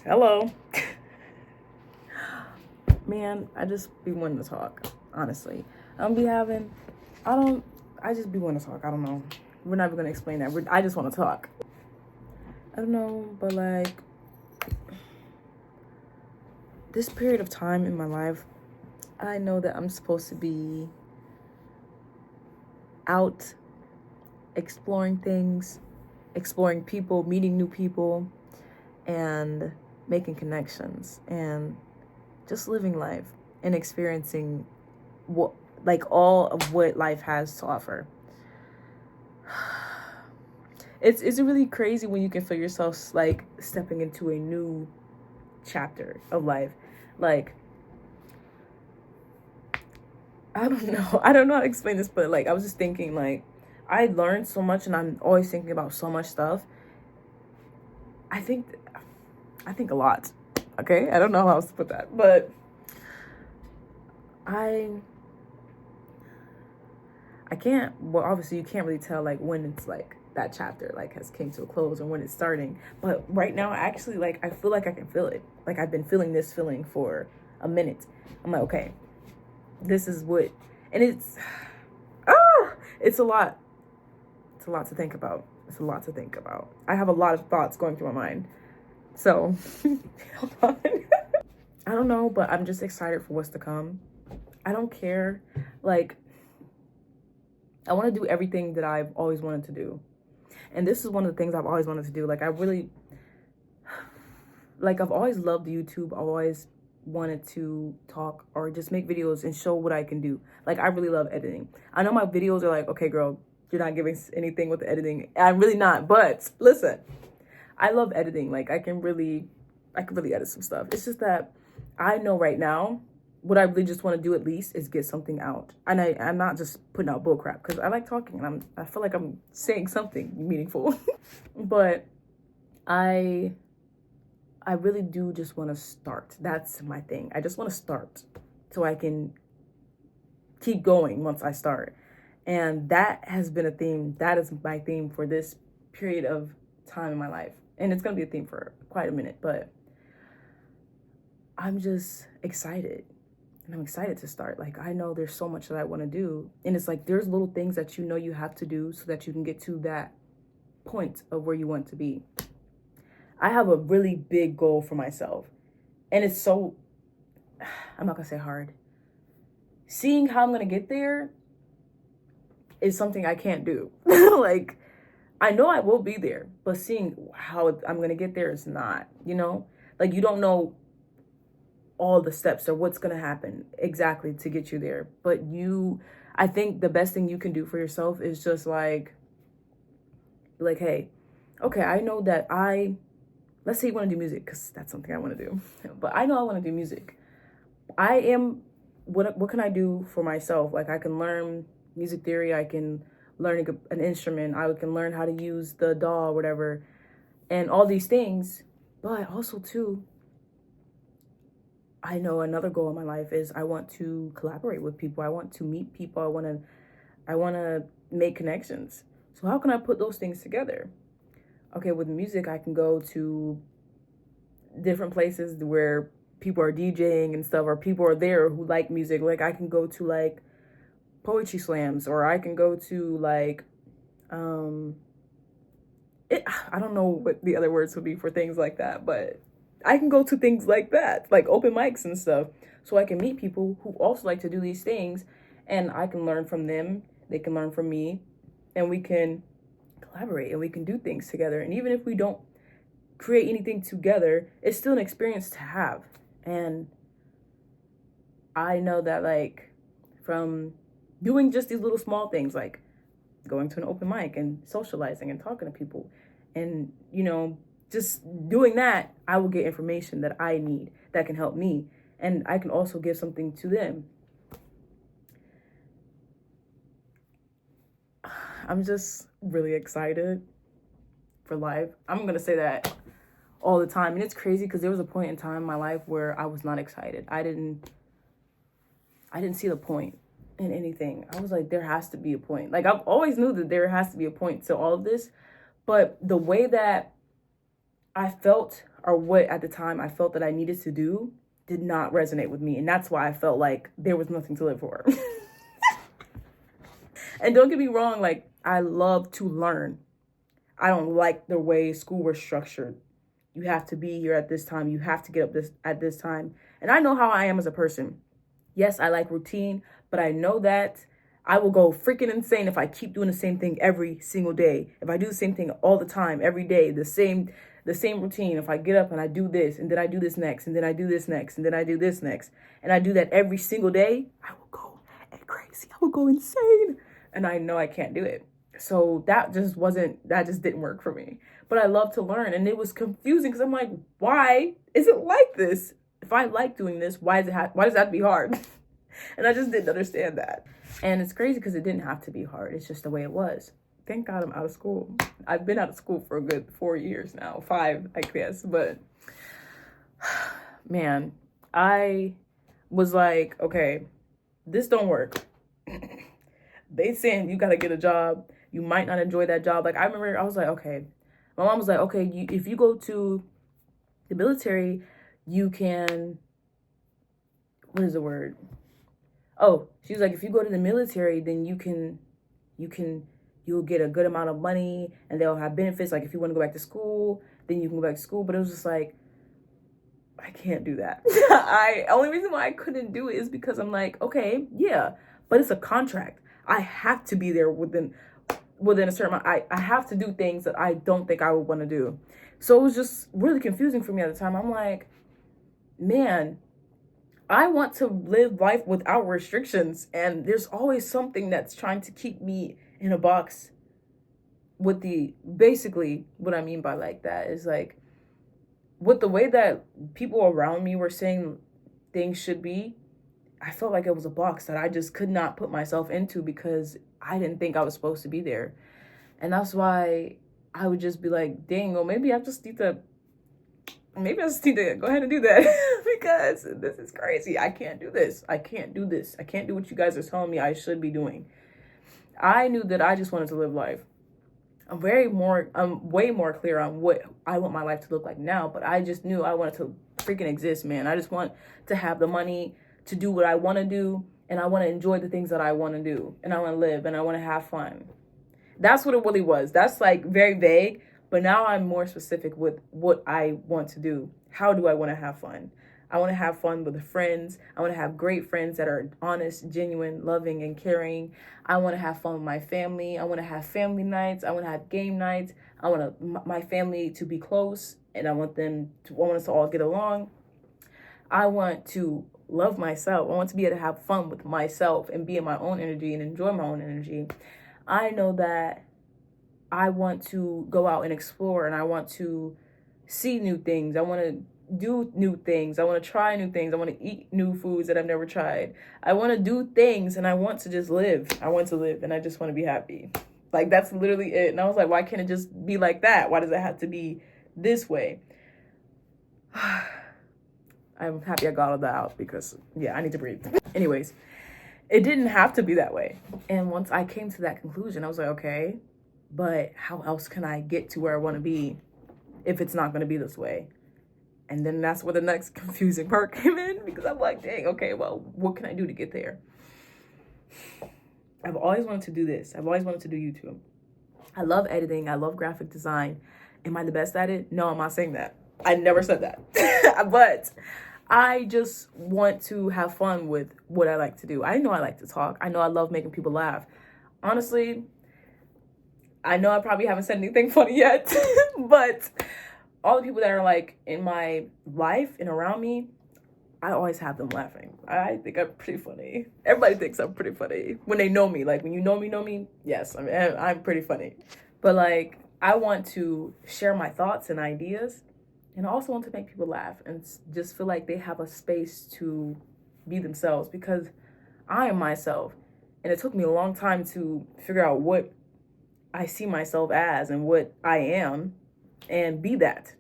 Hello. Man, I just be wanting to talk, honestly. I just be wanting to talk. I don't know. We're not even going to explain that. I just want to talk. I don't know, but like, this period of time in my life, I know that I'm supposed to be out exploring things, exploring people, meeting new people, and making connections, and just living life and experiencing what, like, all of what life has to offer. It's really crazy when you can feel yourself like stepping into a new chapter of life. Like, I don't know. I don't know how to explain this, but like I was just thinking, like, I learned so much and I'm always thinking about so much stuff. I think a lot. Okay? I don't know how else to put that. But I can't, well, obviously you can't really tell like when it's like that chapter like has came to a close or when it's starting. But right now, actually, like, I feel like I can feel it. Like, I've been feeling this feeling for a minute. I'm like, okay, this is what, and it's a lot. It's a lot to think about. It's a lot to think about. I have a lot of thoughts going through my mind. So, hold on. I don't know, but I'm just excited for what's to come. I don't care. Like, I want to do everything that I've always wanted to do. And this is one of the things I've always wanted to do. Like, I've always loved YouTube. I've always wanted to talk or just make videos and show what I can do. Like, I really love editing. I know my videos are like, okay, girl, you're not giving anything with the editing. I'm really not. But listen, I love editing. Like, I can really edit some stuff. It's just that I know right now what I really just want to do at least is get something out. And I'm not just putting out bull crap, because I like talking and I feel like I'm saying something meaningful. But I really do just want to start. That's my thing. I just want to start so I can keep going once I start. And that has been a theme. That is my theme for this period of time in my life. And it's going to be a theme for quite a minute, but I'm just excited. And I'm excited to start. Like, I know there's so much that I want to do. And it's like, there's little things that you know you have to do so that you can get to that point of where you want to be. I have a really big goal for myself. And it's so, I'm not going to say hard. Seeing how I'm going to get there is something I can't do. Like, I know I will be there, but seeing how I'm going to get there is not, Like, you don't know all the steps or what's going to happen exactly to get you there. But I think the best thing you can do for yourself is just like, hey, okay, I know that let's say you want to do music, because that's something I want to do. But I know I want to do music. What can I do for myself? Like, I can learn music theory. I can learn an instrument. I can learn how to use the DAW, whatever, and all these things. But also, too, I know another goal in my life is I want to collaborate with people. I want to meet people. I want to make connections. So how can I put those things together? Okay, with music, I can go to different places where people are DJing and stuff, or people are there who like music. Like, I can go to like poetry slams, or I can go to like, I don't know what the other words would be for things like that, but I can go to things like that, like open mics and stuff, so I can meet people who also like to do these things, and I can learn from them. They can learn from me, and we can collaborate and we can do things together. And even if we don't create anything together, it's still an experience to have. And I know that, like, from doing just these little small things, like going to an open mic and socializing and talking to people, and just doing that, I will get information that I need that can help me, and I can also give something to them. I'm just really excited for life. I'm going to say that all the time. And it's crazy because there was a point in time in my life where I was not excited. I didn't see the point in anything. I was like, there has to be a point. Like, I've always knew that there has to be a point to all of this. But the way that I felt or what at the time I felt that I needed to do did not resonate with me. And that's why I felt like there was nothing to live for. And don't get me wrong, like, I love to learn. I don't like the way school was structured. You have to be here at this time. You have to get up at this time. And I know how I am as a person. Yes, I like routine, but I know that I will go freaking insane if I keep doing the same thing every single day. If I do the same thing all the time, every day, the same routine. If I get up and I do this, and then I do this next, and then I do this next, and then I do this next, and I do that every single day, I will go crazy. I will go insane. And I know I can't do it. So that just didn't work for me. But I love to learn. And it was confusing because I'm like, why is it like this? If I like doing this, why does it have to be hard? And I just didn't understand that. And it's crazy because it didn't have to be hard. It's just the way it was. Thank God I'm out of school. I've been out of school for a good 4 years now, 5, I guess. But man, I was like, okay, this don't work. They saying you got to get a job. You might not enjoy that job. Like, I remember I was like, okay. My mom was like, okay, if you go to the military, you can, what is the word? Oh, she was like, if you go to the military, then you'll get a good amount of money and they'll have benefits. Like, if you want to go back to school, then you can go back to school. But it was just like, I can't do that. Only reason why I couldn't do it is because I'm like, okay, yeah, but it's a contract. I have to be there within a certain amount. I have to do things that I don't think I would want to do. So it was just really confusing for me at the time. I'm like, man, I want to live life without restrictions. And there's always something that's trying to keep me in a box basically what I mean by like that is like, with the way that people around me were saying things should be, I felt like it was a box that I just could not put myself into because I didn't think I was supposed to be there. And that's why I would just be like, dang, well, maybe I just need to go ahead and do that because this is crazy. I can't do this. I can't do what you guys are telling me I should be doing. I knew that I just wanted to live life. I'm way more clear on what I want my life to look like now, but I just knew I wanted to freaking exist, man. I just want to have the money to do what I want to do, and I want to enjoy the things that I want to do, and I want to live, and I want to have fun. That's what it really was. That's like very vague, but now I'm more specific with what I want to do. How do I want to have fun? I want to have fun with friends. I want to have great friends that are honest, genuine, loving, and caring. I want to have fun with my family. I want to have family nights. I want to have game nights. I want my family to be close, and I want us to all get along. I want to love myself. I want to be able to have fun with myself and be in my own energy and enjoy my own energy. I know that I want to go out and explore, and I want to see new things. I want to do new things. I want to try new things. I want to eat new foods that I've never tried. I want to do things, and I want to just live. I want to live, and I just want to be happy. Like, that's literally it. And I was like, why can't it just be like that? Why does it have to be this way? I'm happy I got all that out because, yeah, I need to breathe. Anyways, it didn't have to be that way. And once I came to that conclusion, I was like, okay, but how else can I get to where I want to be if it's not going to be this way? And then that's where the next confusing part came in, because I'm like, dang, okay, well, what can I do to get there? I've always wanted to do this. I've always wanted to do YouTube. I love editing. I love graphic design. Am I the best at it? No, I'm not saying that. I never said that. But I just want to have fun with what I like to do. I know I like to talk. I know I love making people laugh. Honestly, I know I probably haven't said anything funny yet, but all the people that are like in my life and around me, I always have them laughing. I think I'm pretty funny. Everybody thinks I'm pretty funny when they know me. Like, when you know me, yes, I'm pretty funny. But like, I want to share my thoughts and ideas, and I also want to make people laugh and just feel like they have a space to be themselves, because I am myself. And it took me a long time to figure out what I see myself as and what I am, and be that.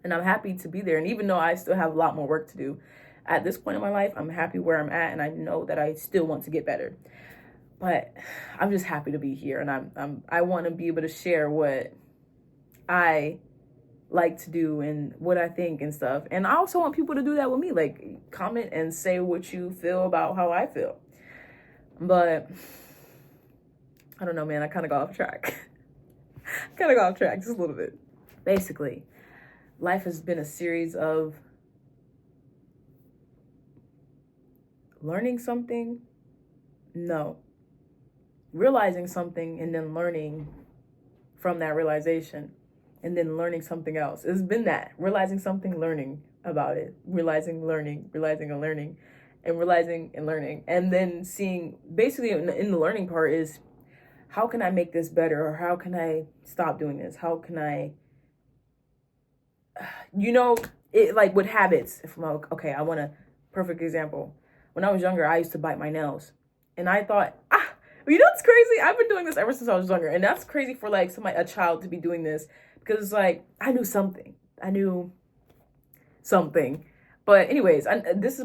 And I'm happy to be there. And even though I still have a lot more work to do at this point in my life, I'm happy where I'm at, and I know that I still want to get better. But I'm just happy to be here, and I want to be able to share what I like to do and what I think and stuff. And I also want people to do that with me. Like, comment and say what you feel about how I feel. But I don't know, man. I kind of got off track. Just a little bit. Basically, life has been a series of learning something. No. Realizing something and then learning from that realization and then learning something else. It's been that. Realizing something, learning about it. Realizing, learning, realizing and learning, and realizing and learning. And then seeing, basically in the learning part is, how can I make this better? Or how can I stop doing this? How can I, it like with habits. If I'm like, okay, I want a perfect example. When I was younger, I used to bite my nails. And I thought, it's crazy? I've been doing this ever since I was younger. And that's crazy for like a child to be doing this, because it's like, I knew something. But anyways,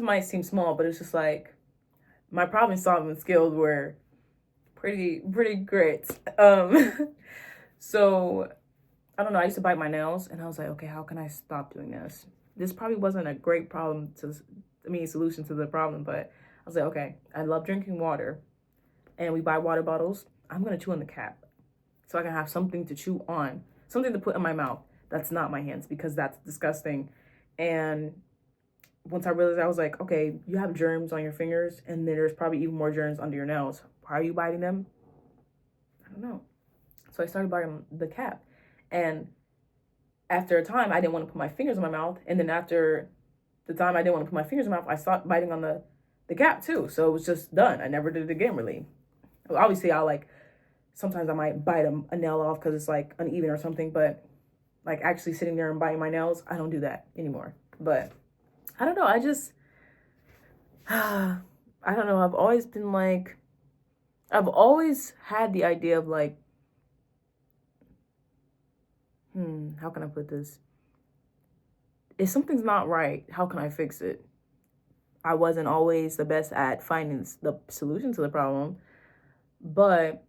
might seem small, but it's just like my problem solving skills were pretty great. So I don't know. I used to bite my nails, and I was like, okay, how can I stop doing this? This probably wasn't a great solution to the problem, but I was like, okay, I love drinking water, and we buy water bottles. I'm gonna chew on the cap, so I can have something to chew on, something to put in my mouth. That's not my hands, because that's disgusting. And once I realized, I was like, okay, you have germs on your fingers, and then there's probably even more germs under your nails. Why are you biting them? I don't know. So I started biting the cap. And after a time, I didn't want to put my fingers in my mouth. And then after the time I didn't want to put my fingers in my mouth, I stopped biting on the cap too. So it was just done. I never did it again, really. Obviously, sometimes I might bite a nail off because it's like uneven or something. But like actually sitting there and biting my nails, I don't do that anymore. But I don't know. I don't know. I've always had the idea of like, how can I put this? If something's not right, how can I fix it? I wasn't always the best at finding the solution to the problem, but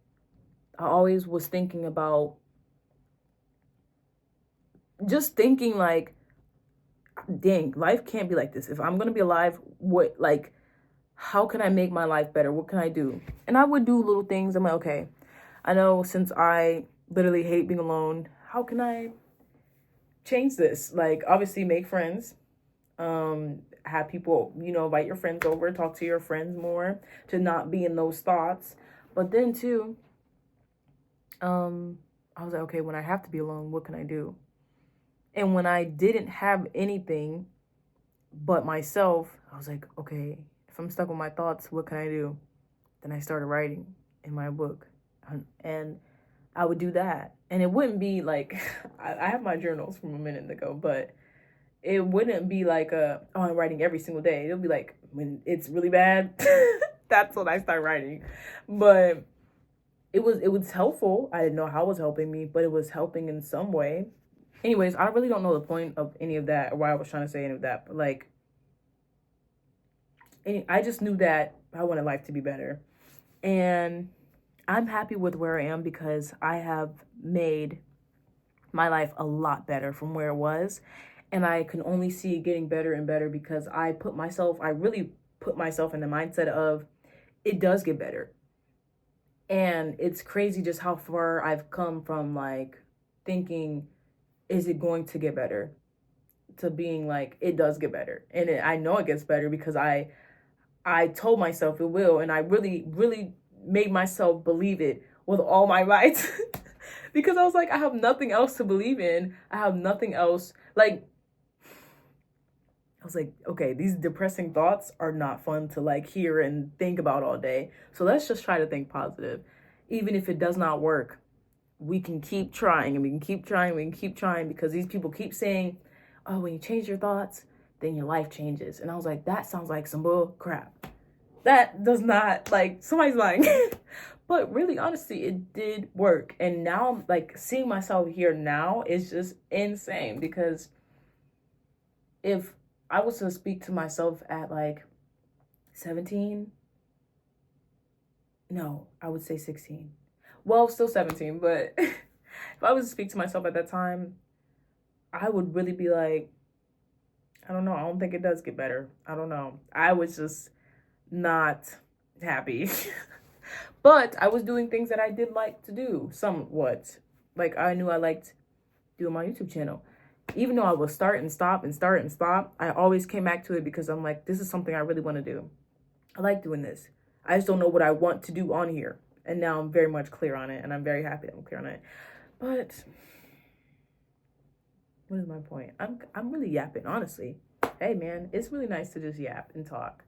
I always was thinking about, like, dang, life can't be like this. If I'm going to be alive, how can I make my life better? What can I do? And I would do little things. I'm like, okay, I know since I literally hate being alone, how can I change this? Like, obviously make friends, have people, invite your friends over, talk to your friends more, to not be in those thoughts. But then too, I was like, okay, when I have to be alone, what can I do? And when I didn't have anything but myself, I was like, okay, if I'm stuck with my thoughts, what can I do? Then I started writing in my book, and I would do that. And it wouldn't be like, I have my journals from a minute ago, but it wouldn't be like I'm writing every single day. It'll be like when it's really bad, that's when I start writing. But it was helpful. I didn't know how it was helping me, but it was helping in some way. Anyways, I really don't know the point of any of that or why I was trying to say any of that, but like, I just knew that I wanted life to be better. And I'm happy with where I am because I have made my life a lot better from where it was. And I can only see it getting better and better because I really put myself in the mindset of it does get better. And it's crazy just how far I've come from like thinking, is it going to get better? To being like, it does get better. And I know it gets better because I told myself it will. And I really, really made myself believe it with all my might. Because I was like, I have nothing else to believe in. I have nothing else. Like, I was like, okay, these depressing thoughts are not fun to like hear and think about all day. So let's just try to think positive. Even if it does not work, we can keep trying and we can keep trying. We can keep trying because these people keep saying, oh, when you change your thoughts, then your life changes. And I was like, that sounds like some bull crap. That does not, like, somebody's lying. But really, honestly, it did work. And now, like, seeing myself here now is just insane. Because if I was to speak to myself at, like, 17, no, I would say 16. Well, still 17, but if I was to speak to myself at that time, I would really be like, I don't know. I don't think it does get better. I don't know. I was just not happy. But I was doing things that I did like to do somewhat. Like I knew I liked doing my YouTube channel. Even though I would start and stop and start and stop, I always came back to it because I'm like, this is something I really want to do. I like doing this. I just don't know what I want to do on here. And now I'm very much clear on it, and I'm very happy that I'm clear on it. But what is my point? I'm really yapping, honestly. Hey man, it's really nice to just yap and talk.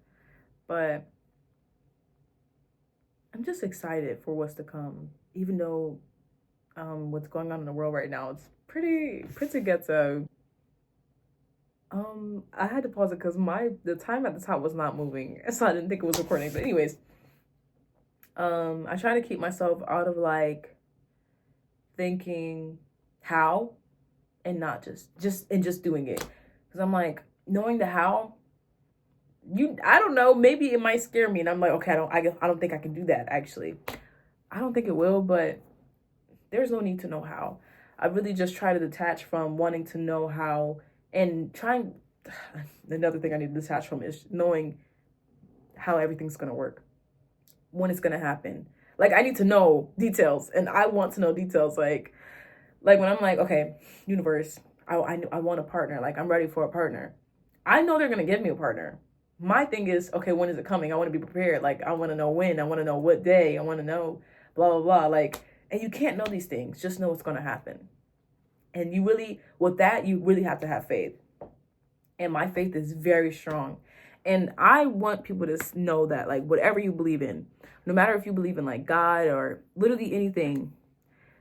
But I'm just excited for what's to come. Even though what's going on in the world right now, it's pretty ghetto. I had to pause it because the time at the top was not moving, so I didn't think it was recording. But anyways, I try to keep myself out of like thinking how and not just doing it, because I'm like, knowing the how, I don't know, maybe it might scare me, and I'm like, okay, I don't think I can do that. Actually, I don't think it will, but there's no need to know how. I really just try to detach from wanting to know how, and trying. Another thing I need to detach from is knowing how everything's gonna work, when it's gonna happen. Like I need to know details, and I want to know details. Like when I'm like, okay, universe, I want a partner. Like I'm ready for a partner. I know they're gonna give me a partner. My thing is, okay, when is it coming? I want to be prepared. Like I want to know when. I want to know what day. I want to know, blah blah blah. Like, and you can't know these things. Just know what's gonna happen. And you really, with that, you really have to have faith. And my faith is very strong. And I want people to know that, like, whatever you believe in, no matter if you believe in like God or literally anything,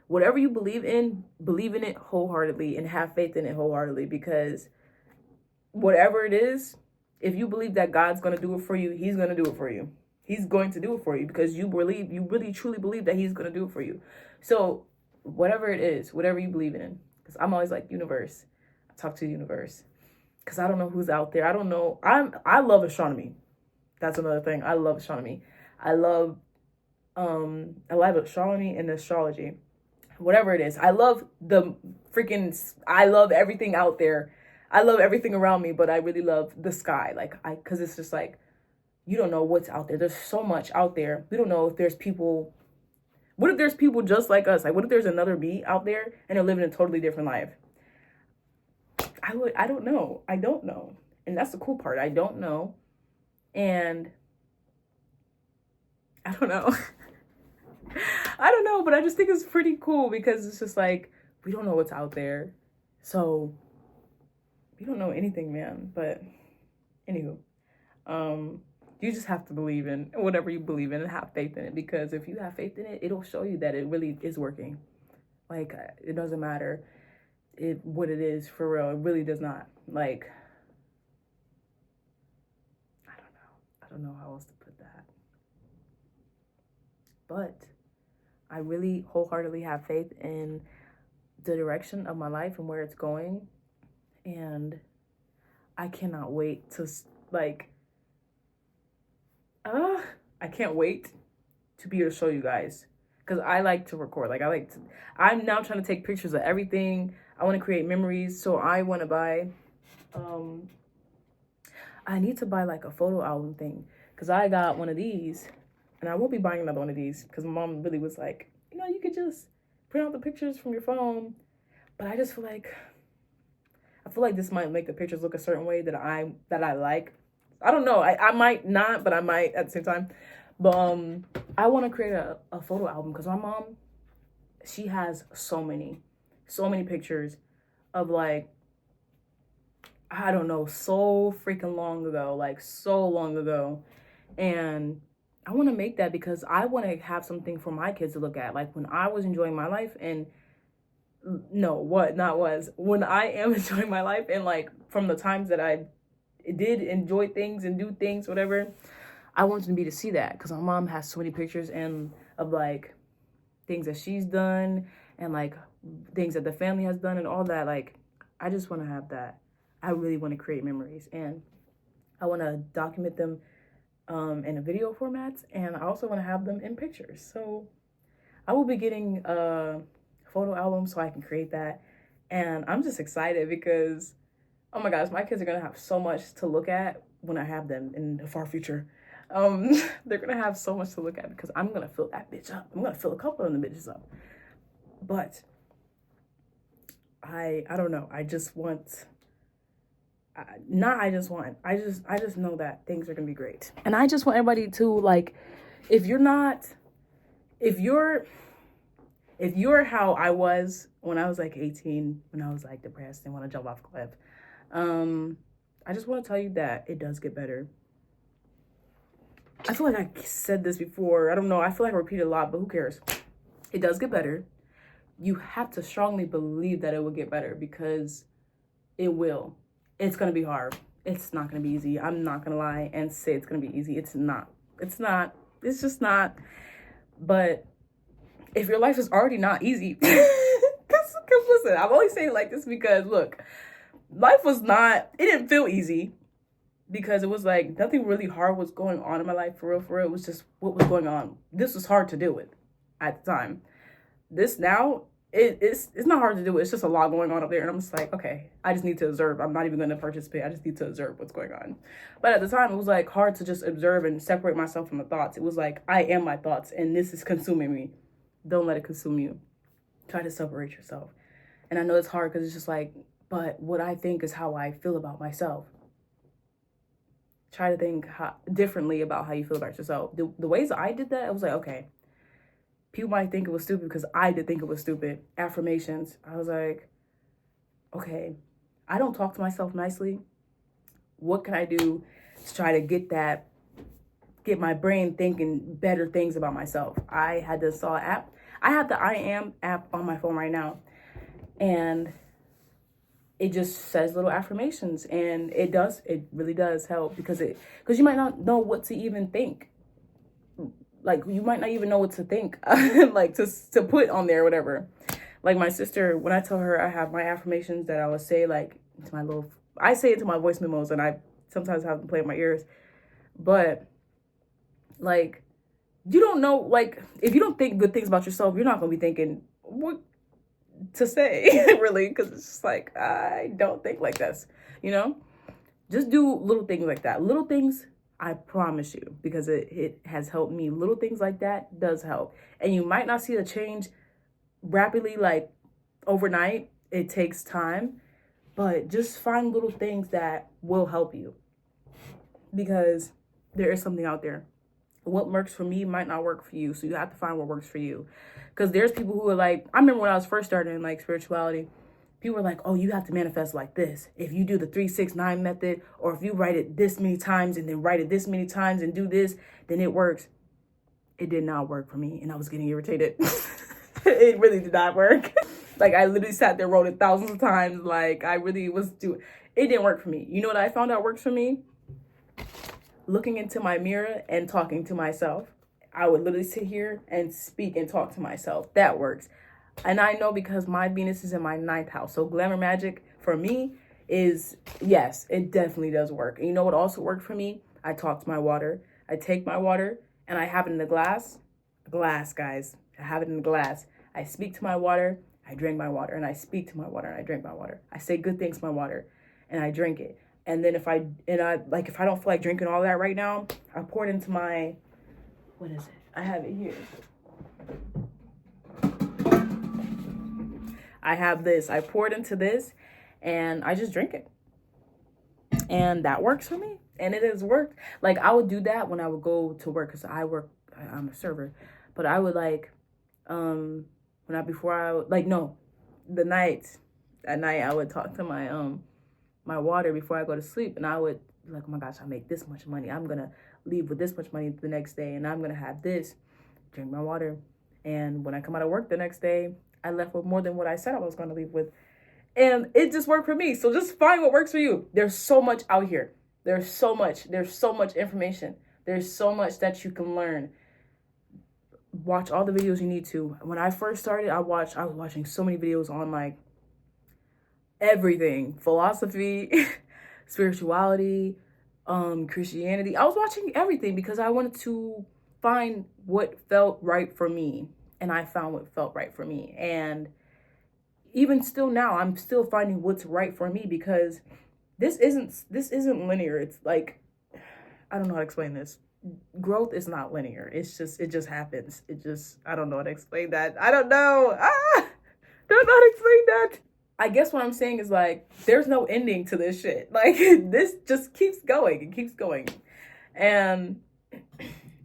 whatever you believe in it wholeheartedly and have faith in it wholeheartedly, because whatever it is, if you believe that God's going to do it for you, he's going to do it for you. He's going to do it for you because you really truly believe that he's going to do it for you. So whatever it is, whatever you believe in, because I'm always like, universe, I talk to the universe, because I don't know who's out there. I don't know. I love astronomy. That's another thing. I love astronomy. I love astronomy and astrology. Whatever it is. I love I love everything out there. I love everything around me, but I really love the sky. Like cuz it's just like, you don't know what's out there. There's so much out there. We don't know if there's people. What if there's people just like us? Like what if there's another me out there and they're living a totally different life? I don't know. I don't know. And that's the cool part. I don't know. And I don't know. I don't know, but I just think it's pretty cool because it's just like, we don't know what's out there. So we don't know anything, man. But anywho, you just have to believe in whatever you believe in and have faith in it, because if you have faith in it, it'll show you that it really is working. Like it doesn't matter what it is for real. It really does not. Like I don't know how else to put that. But I really wholeheartedly have faith in the direction of my life and where it's going. And I cannot wait to I can't wait to be able to show you guys, because I like to record. Like I'm now trying to take pictures of everything. I want to create memories. So I want to buy, I need to buy like a photo album thing, because I got one of these and I won't be buying another one of these because my mom really was like, you could just print out the pictures from your phone. But I just feel like, this might make the pictures look a certain way that I like. I don't know. I might not, but I might at the same time. But I want to create a photo album, because my mom, she has so many pictures of like, I don't know, so freaking long ago, like so long ago. And I want to make that because I want to have something for my kids to look at. Like when I was enjoying my life, and when I am enjoying my life, and like from the times that I did enjoy things and do things, whatever, I want them to see that, because my mom has so many pictures and of like things that she's done and like things that the family has done and all that. Like I just want to have that. I really want to create memories, and I want to document them in a video formats, and I also want to have them in pictures. So I will be getting a photo album so I can create that. And I'm just excited because, oh my gosh, my kids are going to have so much to look at when I have them in the far future. They're going to have so much to look at because I'm going to fill that bitch up. I'm going to fill a couple of the bitches up. But I don't know. I just want, I just know that things are going to be great. And I just want everybody to, like, if you're how I was when I was like 18, when I was like depressed and want to jump off a cliff, I just want to tell you that it does get better. I feel like I said this before. I don't know. I feel like I repeat it a lot, but who cares? It does get better. You have to strongly believe that it will get better because it will. It's going to be hard. It's not going to be easy. I'm not going to lie and say it's going to be easy. It's not. It's not. It's just not. But if your life is already not easy, because listen, I'm only saying like this because look, life was not, it didn't feel easy because it was like nothing really hard was going on in my life for real. It was just what was going on. This was hard to deal with at the time. This now, it's not hard to do. It's just a lot going on up there. And I'm just like, okay, I just need to observe. I'm not even going to participate. I just need to observe what's going on. But at the time, it was like hard to just observe and separate myself from the thoughts. It was like, I am my thoughts and this is consuming me. Don't let it consume you. Try to separate yourself. And I know it's hard because it's just like, but what I think is how I feel about myself. Try to think differently about how you feel about yourself. The ways I did that, I was like, okay, people might think it was stupid because I did think it was stupid. Affirmations. I was like, okay, I don't talk to myself nicely. What can I do to try to get my brain thinking better things about myself? I had to install an app. I have the I Am app on my phone right now. And it just says little affirmations. And it really does help because you might not know what to even think. Like, you might not even know what to think, like to put on there, whatever. Like my sister, when I tell her I have my affirmations that I would say, like, I say it to my voice memos, and I sometimes have them play in my ears. But, like, you don't know, like, if you don't think good things about yourself, you're not going to be thinking what to say, really, because it's just like, I don't think like this, you know? Just do little things like that. Little things, I promise you, because it has helped me. Little things like that does help. And you might not see a change rapidly, like overnight. It takes time. But just find little things that will help you. Because there is something out there. What works for me might not work for you. So you have to find what works for you. Because there's people who are like, I remember when I was first starting in like spirituality, people were like, oh, you have to manifest like this. If you do the 3-6-9 method, or if you write it this many times and then write it this many times and do this, then it works. It did not work for me. And I was getting irritated. It really did not work. Like, I literally sat there, wrote it thousands of times. Like, I really was it didn't work for me. You know what I found out works for me? Looking into my mirror and talking to myself. I would literally sit here and speak and talk to myself. That works. And I know because my Venus is in my 9th house. So glamour magic for me is, yes, it definitely does work. And you know what also worked for me? I talk to my water. I take my water and I have it in a glass. Glass, guys. I have it in a glass. I speak to my water. I drink my water. And I speak to my water and I drink my water. I say good things to my water and I drink it. And then if I don't feel like drinking all that right now, I pour it into my, what is it? I have it here. I have this. I pour it into this and I just drink it. And that works for me. And it has worked. Like, I would do that when I would go to work because I'm a server. But I would like, at night I would talk to my water before I go to sleep. And I would be like, oh my gosh, I make this much money. I'm going to leave with this much money the next day. And I'm going to have this. Drink my water. And when I come out of work the next day, I left with more than what I said I was going to leave with. And it just worked for me. So just find what works for you. There's so much out here. There's so much information. There's so much that you can learn. Watch all the videos you need to. When I first started, I was watching so many videos on like everything. Philosophy, spirituality, Christianity. I was watching everything because I wanted to find what felt right for me. And I found what felt right for me. And even still now, I'm still finding what's right for me, because this isn't linear. It's like, I don't know how to explain this. Growth is not linear. It just happens. I don't know how to explain that. I don't know. Don't know how to explain that. I guess what I'm saying is, like, there's no ending to this shit. Like, this just keeps going and keeps going. And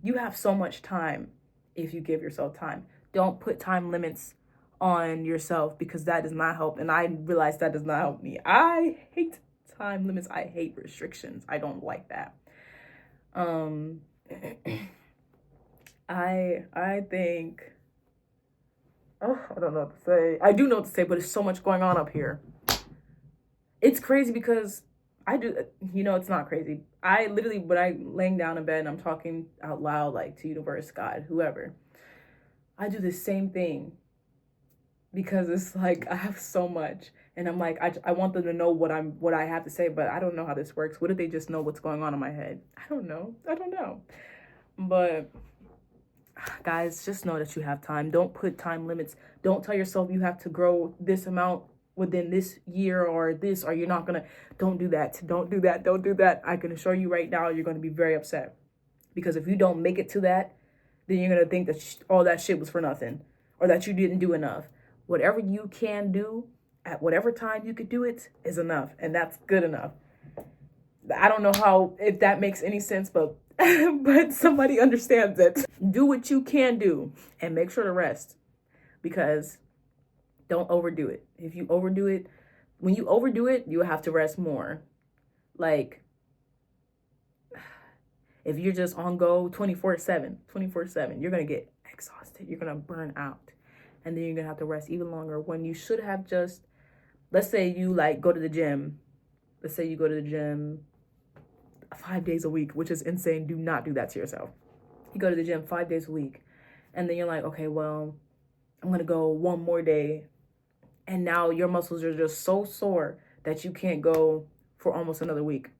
you have so much time if you give yourself time. Don't put time limits on yourself, because that does not help. And I realize that does not help me. I hate time limits. I hate restrictions. I don't like that. I think, oh, I don't know what to say. I do know what to say, but there's so much going on up here. It's crazy because it's not crazy. I literally, when I'm laying down in bed and I'm talking out loud, like, to universe, God, whoever, I do the same thing, because it's like, I have so much, and I'm like, I want them to know what I have to say, but I don't know how this works. What if they just know what's going on in my head? I don't know. But guys, just know that you have time. Don't put time limits. Don't tell yourself you have to grow this amount within this year, or this, or you're not gonna. Don't do that. Don't do that. I can assure you right now, you're gonna be very upset, because if you don't make it to that, then you're gonna think that all that shit was for nothing, or that you didn't do enough. Whatever you can do at whatever time you could do it is enough, and that's good enough. I don't know if that makes any sense, but but somebody understands it. Do what you can do and make sure to rest, because don't overdo it. If you overdo it, when you overdo it, you have to rest more. Like, if you're just on go 24/7, you're going to get exhausted. You're going to burn out. And then you're going to have to rest even longer, when you should have just, let's say you like go to the gym. Let's say you go to the gym 5 days a week, which is insane. Do not do that to yourself. You go to the gym 5 days a week, and then you're like, okay, well, I'm going to go one more day. And now your muscles are just so sore that you can't go for almost another week.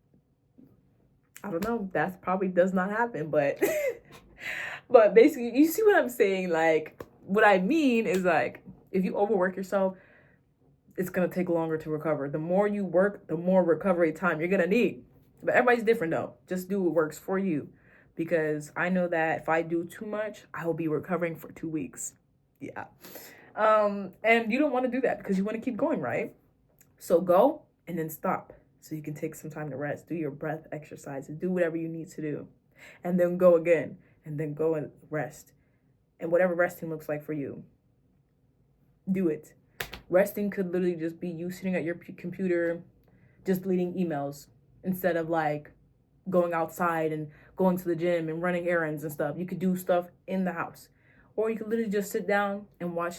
I don't know. That probably does not happen, but but basically, you see what I'm saying? Like, what I mean is, like, if you overwork yourself, it's going to take longer to recover. The more you work, the more recovery time you're going to need. But everybody's different, though. Just do what works for you. Because I know that if I do too much, I will be recovering for 2 weeks. Yeah. And you don't want to do that, because you want to keep going, right? So go and then stop, so you can take some time to rest. Do your breath exercises. Do whatever you need to do. And then go again. And then go and rest. And whatever resting looks like for you, do it. Resting could literally just be you sitting at your computer, just deleting emails, instead of like going outside and going to the gym and running errands and stuff. You could do stuff in the house. Or you could literally just sit down and watch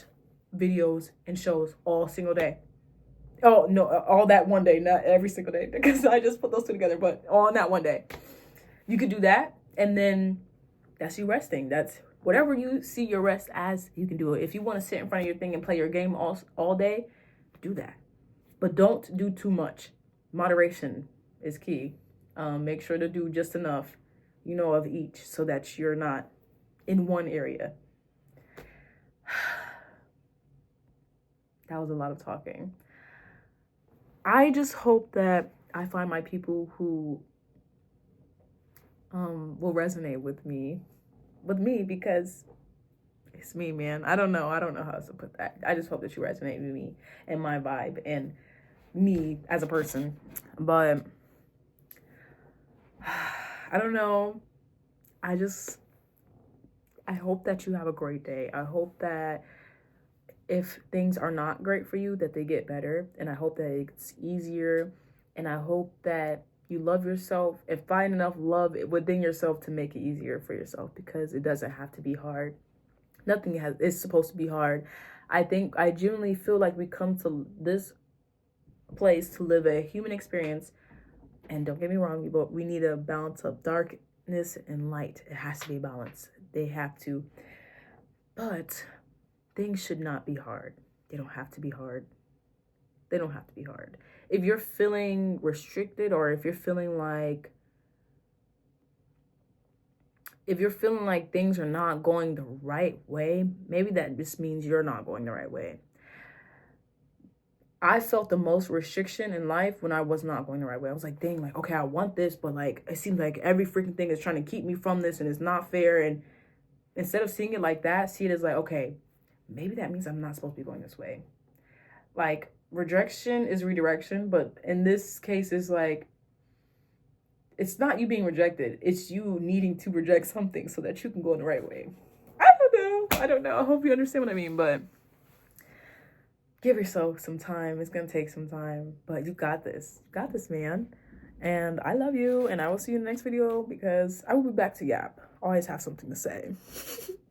videos and shows all single day. Oh, no, all that one day, not every single day, because I just put those two together, but all in that one day. You could do that, and then that's you resting. That's whatever you see your rest as, you can do it. If you want to sit in front of your thing and play your game all day, do that. But don't do too much. Moderation is key. Make sure to do just enough, of each, so that you're not in one area. That was a lot of talking. I just hope that I find my people who will resonate with me, because it's me, man. I don't know how else to put that. I just hope that you resonate with me and my vibe and me as a person. But I don't know. I hope that you have a great day. I hope that if things are not great for you, that they get better. And I hope that it's easier. And I hope that you love yourself and find enough love within yourself to make it easier for yourself, because it doesn't have to be hard. Nothing is supposed to be hard. I genuinely feel like we come to this place to live a human experience. And don't get me wrong, but we need a balance of darkness and light. It has to be balanced. They have to. But things should not be hard. They don't have to be hard. If you're feeling restricted, or if you're feeling like things are not going the right way, maybe that just means you're not going the right way. I felt the most restriction in life when I was not going the right way. I was like, dang, like, okay, I want this, but like, it seems like every freaking thing is trying to keep me from this and it's not fair. And instead of seeing it like that, see it as like, okay, maybe that means I'm not supposed to be going this way. Like, rejection is redirection, but in this case, it's like, it's not you being rejected. It's you needing to reject something so that you can go in the right way. I don't know. I don't know. I hope you understand what I mean, but give yourself some time. It's going to take some time, but you got this. You got this, man. And I love you, and I will see you in the next video because I will be back to yap. Always have something to say.